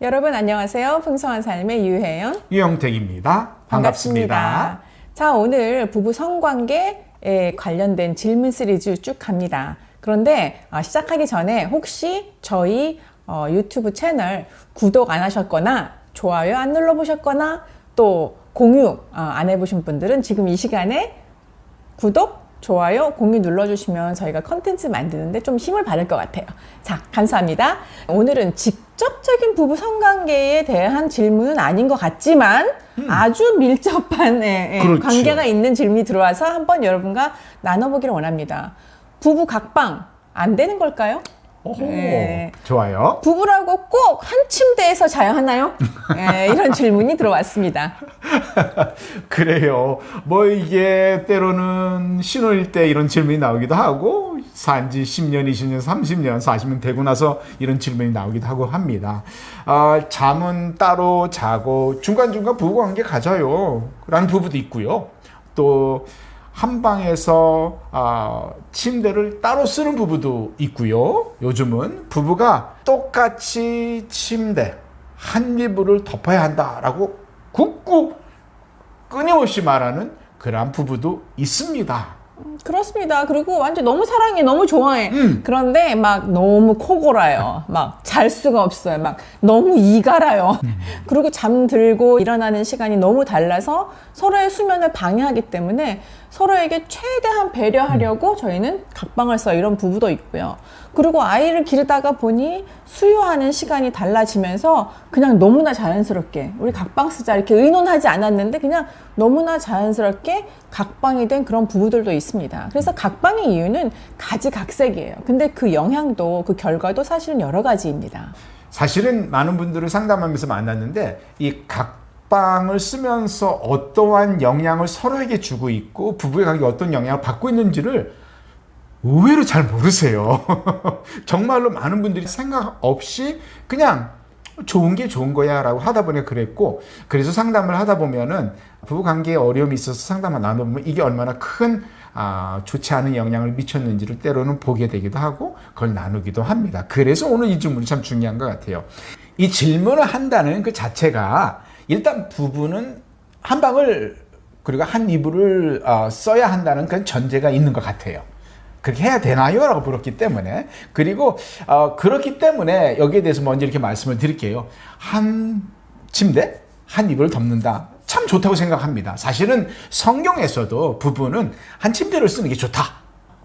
여러분 안녕하세요. 풍성한 삶의 유혜연, 유영택입니다. 반갑습니다. 자, 오늘 부부 성관계에 관련된 질문 시리즈 쭉 갑니다. 그런데 시작하기 전에 혹시 저희 유튜브 채널 구독 안 하셨거나 좋아요 안 눌러보셨거나 또 공유 안 해보신 분들은 지금 이 시간에 구독, 좋아요, 공유 눌러주시면 저희가 컨텐츠 만드는데 좀 힘을 받을 것 같아요. 자, 감사합니다. 오늘은 직접적인 부부 성관계에 대한 질문은 아닌 것 같지만 아주 밀접한 그렇죠. 관계가 있는 질문이 들어와서 한번 여러분과 나눠보기를 원합니다. 부부 각방 안 되는 걸까요? 오호, 좋아요. 부부라고 꼭 한 침대에서 자야 하나요? 이런 질문이 들어왔습니다. 그래요. 뭐 이게 때로는 신혼일 때 이런 질문이 나오기도 하고 산지 10년, 20년, 30년, 40년 되고 나서 이런 질문이 나오기도 하고 합니다. 잠은 따로 자고 중간중간 부부관계 가져요 라는 부부도 있고요. 또 한 방에서 침대를 따로 쓰는 부부도 있고요. 요즘은 부부가 똑같이 침대 한 이불을 덮어야 한다라고 굳고 끊임없이 말하는 그러한 부부도 있습니다. 그렇습니다. 그리고 완전 너무 사랑해, 너무 좋아해. 그런데 막 너무 코골아요. 막 잘 수가 없어요. 막 너무 이갈아요. 그리고 잠들고 일어나는 시간이 너무 달라서 서로의 수면을 방해하기 때문에 서로에게 최대한 배려하려고 저희는 각방을 써요. 이런 부부도 있고요. 그리고 아이를 기르다가 보니 수유하는 시간이 달라지면서 그냥 너무나 자연스럽게 우리 각방 쓰자 이렇게 의논하지 않았는데 그냥 너무나 자연스럽게 각방이 된 그런 부부들도 있습니다. 그래서 각방의 이유는 가지각색이에요. 근데 그 영향도 그 결과도 사실은 여러 가지입니다. 사실은 많은 분들을 상담하면서 만났는데 이 각방을 쓰면서 어떠한 영향을 서로에게 주고 있고 부부의 관계에 어떤 영향을 받고 있는지를 의외로 잘 모르세요. 정말로 많은 분들이 생각 없이 그냥 좋은 게 좋은 거야 라고 하다 보니 그랬고, 그래서 상담을 하다 보면은 부부관계에 어려움이 있어서 상담을 나눠보면 이게 얼마나 큰 좋지 않은 영향을 미쳤는지를 때로는 보게 되기도 하고 그걸 나누기도 합니다. 그래서 오늘 이 질문이 참 중요한 것 같아요. 이 질문을 한다는 그 자체가 일단 부부는 한 방을 그리고 한 이불을 써야 한다는 그런 전제가 있는 것 같아요. 그렇게 해야 되나요? 라고 물었기 때문에. 그리고 그렇기 때문에 여기에 대해서 먼저 이렇게 말씀을 드릴게요. 한 침대, 한 이불을 덮는다. 참 좋다고 생각합니다. 사실은 성경에서도 부부는 한 침대를 쓰는 게 좋다.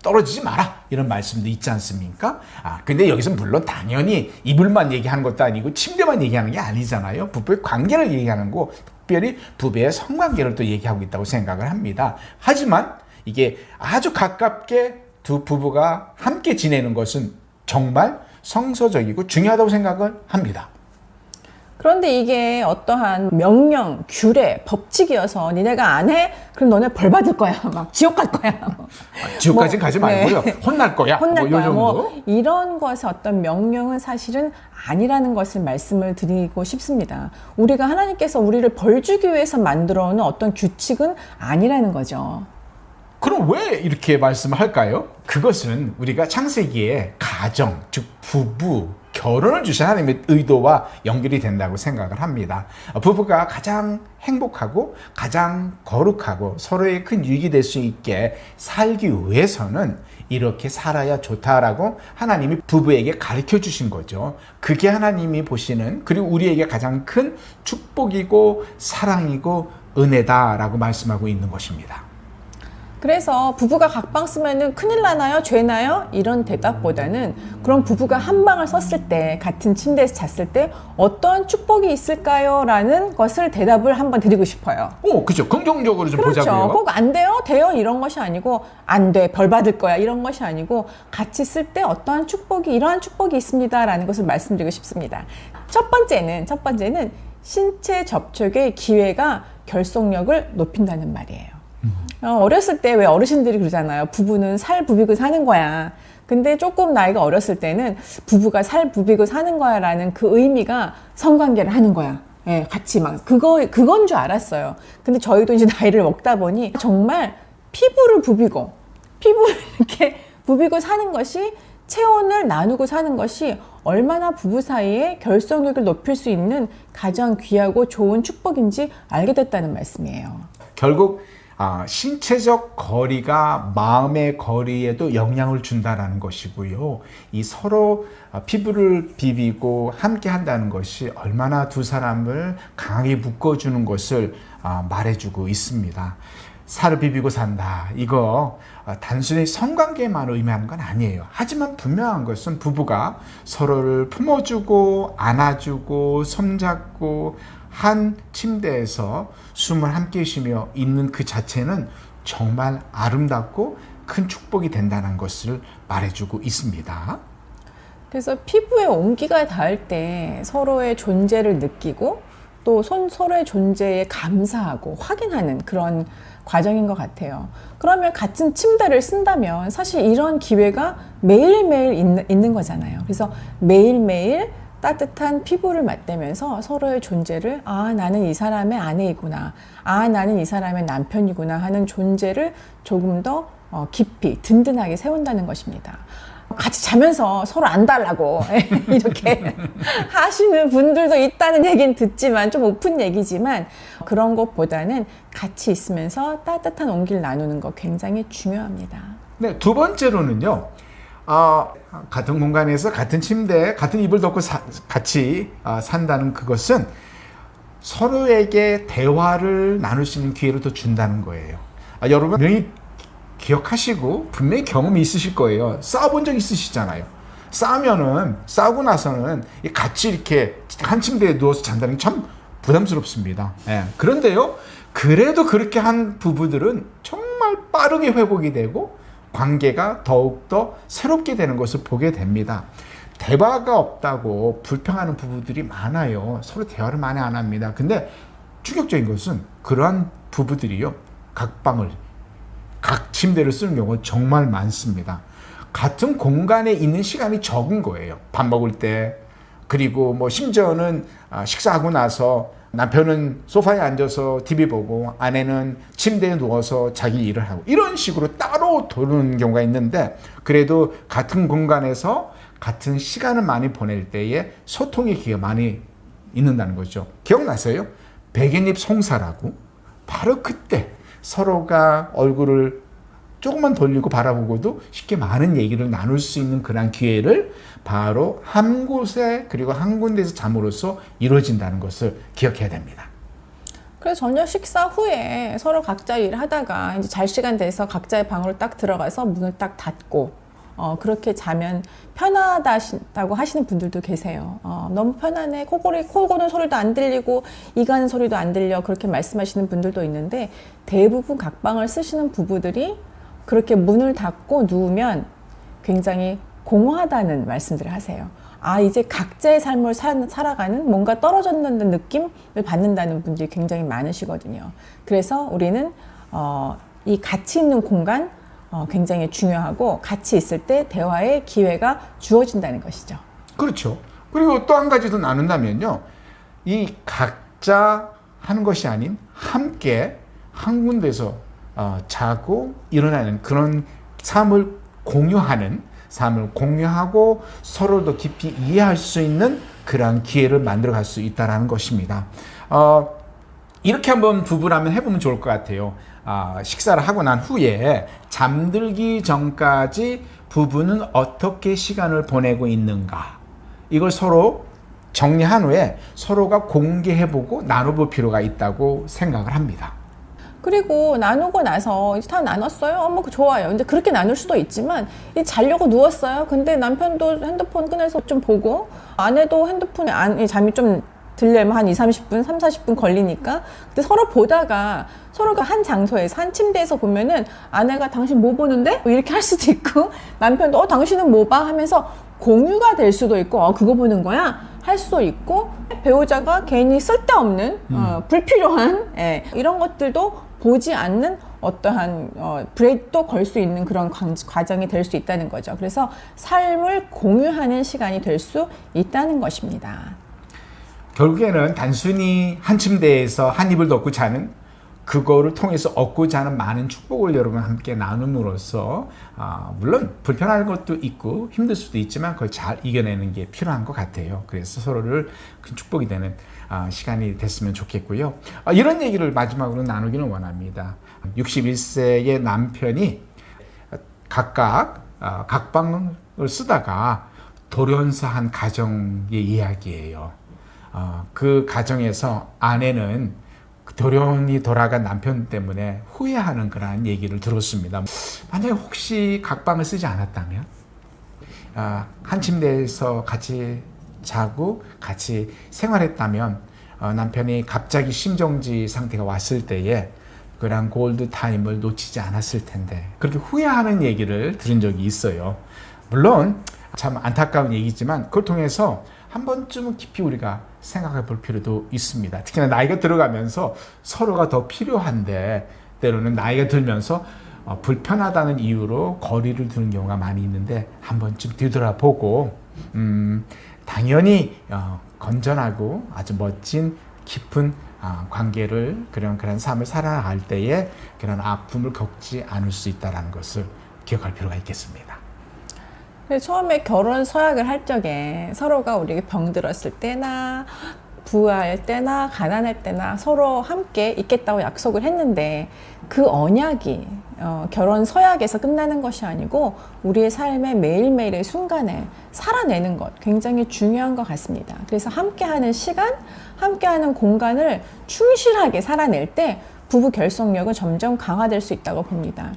떨어지지 마라. 이런 말씀도 있지 않습니까? 근데 여기서 물론 당연히 이불만 얘기하는 것도 아니고 침대만 얘기하는 게 아니잖아요. 부부의 관계를 얘기하는 거, 특별히 부부의 성관계를 또 얘기하고 있다고 생각을 합니다. 하지만 이게 아주 가깝게 두 부부가 함께 지내는 것은 정말 성서적이고 중요하다고 생각을 합니다. 그런데 이게 어떠한 명령, 규례, 법칙이어서 니네가 안 해? 그럼 너네 벌 받을 거야. 막 지옥 갈 거야. 지옥까지는 가지 말고요. 네. 혼날 거야. 혼날 거야. 정도? 이런 것의 어떤 명령은 사실은 아니라는 것을 말씀을 드리고 싶습니다. 우리가 하나님께서 우리를 벌 주기 위해서 만들어 놓은 어떤 규칙은 아니라는 거죠. 그럼 왜 이렇게 말씀을 할까요? 그것은 우리가 창세기에 가정, 즉 부부, 결혼을 주신 하나님의 의도와 연결이 된다고 생각을 합니다. 부부가 가장 행복하고 가장 거룩하고 서로의 큰 유익이 될 수 있게 살기 위해서는 이렇게 살아야 좋다라고 하나님이 부부에게 가르쳐 주신 거죠. 그게 하나님이 보시는, 그리고 우리에게 가장 큰 축복이고 사랑이고 은혜다라고 말씀하고 있는 것입니다. 그래서 부부가 각방 쓰면은 큰일 나나요? 죄 나요? 이런 대답보다는 그럼 부부가 한 방을 썼을 때, 같은 침대에서 잤을 때 어떤 축복이 있을까요? 라는 것을 대답을 한번 드리고 싶어요. 그죠. 긍정적으로 좀 그렇죠. 보자고요. 꼭 안 돼요? 돼요? 이런 것이 아니고 안 돼, 벌 받을 거야 이런 것이 아니고 같이 쓸 때 어떠한 축복이, 이러한 축복이 있습니다 라는 것을 말씀드리고 싶습니다. 첫 번째는 신체 접촉의 기회가 결속력을 높인다는 말이에요. 어렸을 때 왜 어르신들이 그러잖아요. 부부는 살 부비고 사는 거야. 근데 조금 나이가 어렸을 때는 부부가 살 부비고 사는 거야 라는 그 의미가 성관계를 하는 거야. 예, 같이 막 그건 줄 알았어요. 근데 저희도 이제 나이를 먹다 보니 정말 피부를 이렇게 부비고 사는 것이 체온을 나누고 사는 것이 얼마나 부부 사이에 결속력을 높일 수 있는 가장 귀하고 좋은 축복인지 알게 됐다는 말씀이에요. 결국 신체적 거리가 마음의 거리에도 영향을 준다라는 것이고요. 이 서로 피부를 비비고 함께 한다는 것이 얼마나 두 사람을 강하게 묶어주는 것을 말해주고 있습니다. 살을 비비고 산다. 이거 단순히 성관계만 의미하는 건 아니에요. 하지만 분명한 것은 부부가 서로를 품어주고 안아주고 손잡고 한 침대에서 숨을 함께 쉬며 있는 그 자체는 정말 아름답고 큰 축복이 된다는 것을 말해주고 있습니다. 그래서 피부에 온기가 닿을 때 서로의 존재를 느끼고 또 서로의 존재에 감사하고 확인하는 그런 과정인 것 같아요. 그러면 같은 침대를 쓴다면 사실 이런 기회가 매일매일 있는 거잖아요. 그래서 매일매일 따뜻한 피부를 맞대면서 서로의 존재를 나는 이 사람의 아내이구나, 나는 이 사람의 남편이구나 하는 존재를 조금 더 깊이 든든하게 세운다는 것입니다. 같이 자면서 서로 안 달라고 이렇게 하시는 분들도 있다는 얘기는 듣지만 좀 오픈 얘기지만 그런 것보다는 같이 있으면서 따뜻한 온기를 나누는 거 굉장히 중요합니다. 네, 두 번째로는요. 같은 공간에서 같은 침대에 같은 이불 덮고 같이 산다는 그것은 서로에게 대화를 나눌 수 있는 기회를 더 준다는 거예요. 여러분 분명히 기억하시고 분명히 경험이 있으실 거예요. 싸워본 적 있으시잖아요. 싸우고 나서는 같이 이렇게 한 침대에 누워서 잔다는 게 참 부담스럽습니다. 그런데요, 그래도 그렇게 한 부부들은 정말 빠르게 회복이 되고 관계가 더욱더 새롭게 되는 것을 보게 됩니다. 대화가 없다고 불평하는 부부들이 많아요. 서로 대화를 많이 안 합니다. 근데 충격적인 것은 그러한 부부들이요, 각 침대를 쓰는 경우가 정말 많습니다. 같은 공간에 있는 시간이 적은 거예요. 밥 먹을 때, 그리고 심지어는 식사하고 나서 남편은 소파에 앉아서 TV 보고 아내는 침대에 누워서 자기 일을 하고 이런 식으로 따로 도는 경우가 있는데, 그래도 같은 공간에서 같은 시간을 많이 보낼 때에 소통의 기회가 많이 있는다는 거죠. 기억나세요? 백엔잎 송사라고? 바로 그때 서로가 얼굴을 조금만 돌리고 바라보고도 쉽게 많은 얘기를 나눌 수 있는 그런 기회를 바로 한 곳에, 그리고 한 군데에서 잠으로써 이루어진다는 것을 기억해야 됩니다. 그래서 저녁 식사 후에 서로 각자 일을 하다가 이제 잘 시간 돼서 각자의 방으로 딱 들어가서 문을 딱 닫고 그렇게 자면 편하다고 하시는 분들도 계세요. 너무 편하네. 코 고는 소리도 안 들리고 이 가는 소리도 안 들려. 그렇게 말씀하시는 분들도 있는데 대부분 각방을 쓰시는 부부들이 그렇게 문을 닫고 누우면 굉장히 공허하다는 말씀들을 하세요. 이제 각자의 삶을 살아가는 뭔가 떨어졌는 느낌을 받는다는 분들이 굉장히 많으시거든요. 그래서 우리는 이 같이 있는 공간 굉장히 중요하고 같이 있을 때 대화의 기회가 주어진다는 것이죠. 그렇죠. 그리고 또 한 가지 더 나눈다면요, 이 각자 하는 것이 아닌 함께 한 군데서 자고 일어나는 그런 삶을 공유하고 서로 더 깊이 이해할 수 있는 그런 기회를 만들어갈 수 있다는 것입니다. 이렇게 한번 부부라면 해보면 좋을 것 같아요. 식사를 하고 난 후에 잠들기 전까지 부부는 어떻게 시간을 보내고 있는가, 이걸 서로 정리한 후에 서로가 공개해보고 나눠볼 필요가 있다고 생각을 합니다. 그리고 나누고 나서 이제 다 나눴어요. 좋아요. 근데 그렇게 나눌 수도 있지만 자려고 누웠어요. 근데 남편도 핸드폰 꺼내서 좀 보고 아내도 핸드폰에 잠이 좀 들려면 한 30, 40분 걸리니까 근데 서로 보다가 서로가 한 장소에서 한 침대에서 보면은 아내가 당신 뭐 보는데? 이렇게 할 수도 있고 남편도 당신은 뭐 봐? 하면서 공유가 될 수도 있고 그거 보는 거야? 할 수도 있고 배우자가 괜히 쓸데없는 불필요한 이런 것들도 보지 않는 어떠한 브레이크도 걸 수 있는 그런 과정이 될 수 있다는 거죠. 그래서 삶을 공유하는 시간이 될 수 있다는 것입니다. 결국에는 단순히 한 침대에서 한 이불 덮고 자는 그거를 통해서 얻고자 하는 많은 축복을 여러분 함께 나눔으로써 물론 불편한 것도 있고 힘들 수도 있지만 그걸 잘 이겨내는 게 필요한 것 같아요. 그래서 서로를 큰 축복이 되는 시간이 됐으면 좋겠고요. 이런 얘기를 마지막으로 나누기는 원합니다. 61세의 남편이 각각 각방을 쓰다가 돌연사한 가정의 이야기예요. 그 가정에서 아내는 돌연히 돌아간 남편 때문에 후회하는 그런 얘기를 들었습니다. 만약에 혹시 각방을 쓰지 않았다면 한 침대에서 같이 자고 같이 생활했다면 남편이 갑자기 심정지 상태가 왔을 때에 그런 골드 타임을 놓치지 않았을 텐데 그렇게 후회하는 얘기를 들은 적이 있어요. 물론 참 안타까운 얘기지만 그걸 통해서 한 번쯤은 깊이 우리가 생각해 볼 필요도 있습니다. 특히나 나이가 들어가면서 서로가 더 필요한데 때로는 나이가 들면서 불편하다는 이유로 거리를 두는 경우가 많이 있는데 한 번쯤 뒤돌아보고 당연히 건전하고 아주 멋진 깊은 관계를 그런 삶을 살아갈 때에 그런 아픔을 겪지 않을 수 있다는 것을 기억할 필요가 있겠습니다. 처음에 결혼 서약을 할 적에 서로가 우리가 병들었을 때나 부할 때나 가난할 때나 서로 함께 있겠다고 약속을 했는데 그 언약이 결혼 서약에서 끝나는 것이 아니고 우리의 삶의 매일매일의 순간에 살아내는 것 굉장히 중요한 것 같습니다. 그래서 함께하는 시간, 함께하는 공간을 충실하게 살아낼 때 부부 결속력은 점점 강화될 수 있다고 봅니다.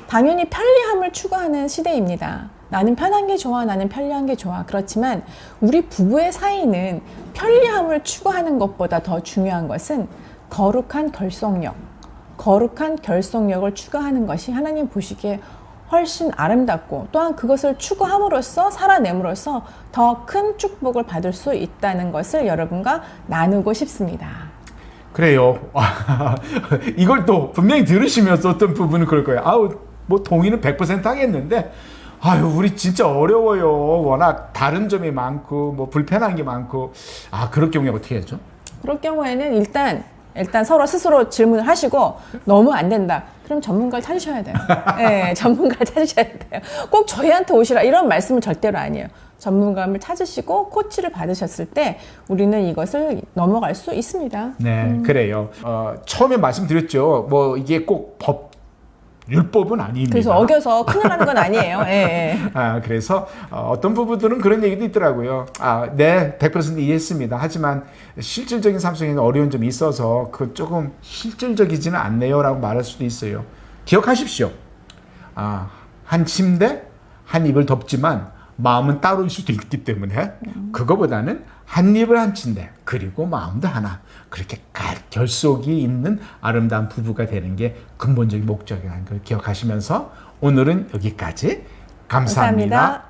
당연히 편리함을 추구하는 시대입니다. 나는 편한 게 좋아, 나는 편리한 게 좋아. 그렇지만 우리 부부의 사이는 편리함을 추구하는 것보다 더 중요한 것은 거룩한 결속력을 추구하는 것이 하나님 보시기에 훨씬 아름답고 또한 그것을 추구함으로써 살아냄으로써 더 큰 축복을 받을 수 있다는 것을 여러분과 나누고 싶습니다. 그래요. 이걸 또 분명히 들으시면서 어떤 부분은 그럴 거예요. 뭐 동의는 100% 하겠는데 우리 진짜 어려워요. 워낙 다른 점이 많고 뭐 불편한 게 많고 그럴 경우에 어떻게 하죠? 그럴 경우에는 일단 서로 스스로 질문을 하시고 너무 안 된다. 그럼 전문가를 찾으셔야 돼요. 네, 전문가를 찾으셔야 돼요. 꼭 저희한테 오시라 이런 말씀은 절대로 아니에요. 전문가를 찾으시고 코치를 받으셨을 때 우리는 이것을 넘어갈 수 있습니다. 네, 그래요. 처음에 말씀드렸죠. 뭐 이게 꼭 율법은 아닙니다. 그래서 어겨서 큰일 나는 건 아니에요. 예. 그래서 어떤 부부들은 그런 얘기도 있더라고요. 네, 100% 이해했습니다. 하지만 실질적인 삶 속에는 어려운 점이 있어서 그 조금 실질적이지는 않네요 라고 말할 수도 있어요. 기억하십시오. 한 침대, 한 입을 덮지만 마음은 따로일 수도 있기 때문에 그거보다는 한 입을 한 침대 그리고 마음도 하나 그렇게 결속이 있는 아름다운 부부가 되는 게 근본적인 목적이라는 걸 기억하시면서 오늘은 여기까지 감사합니다.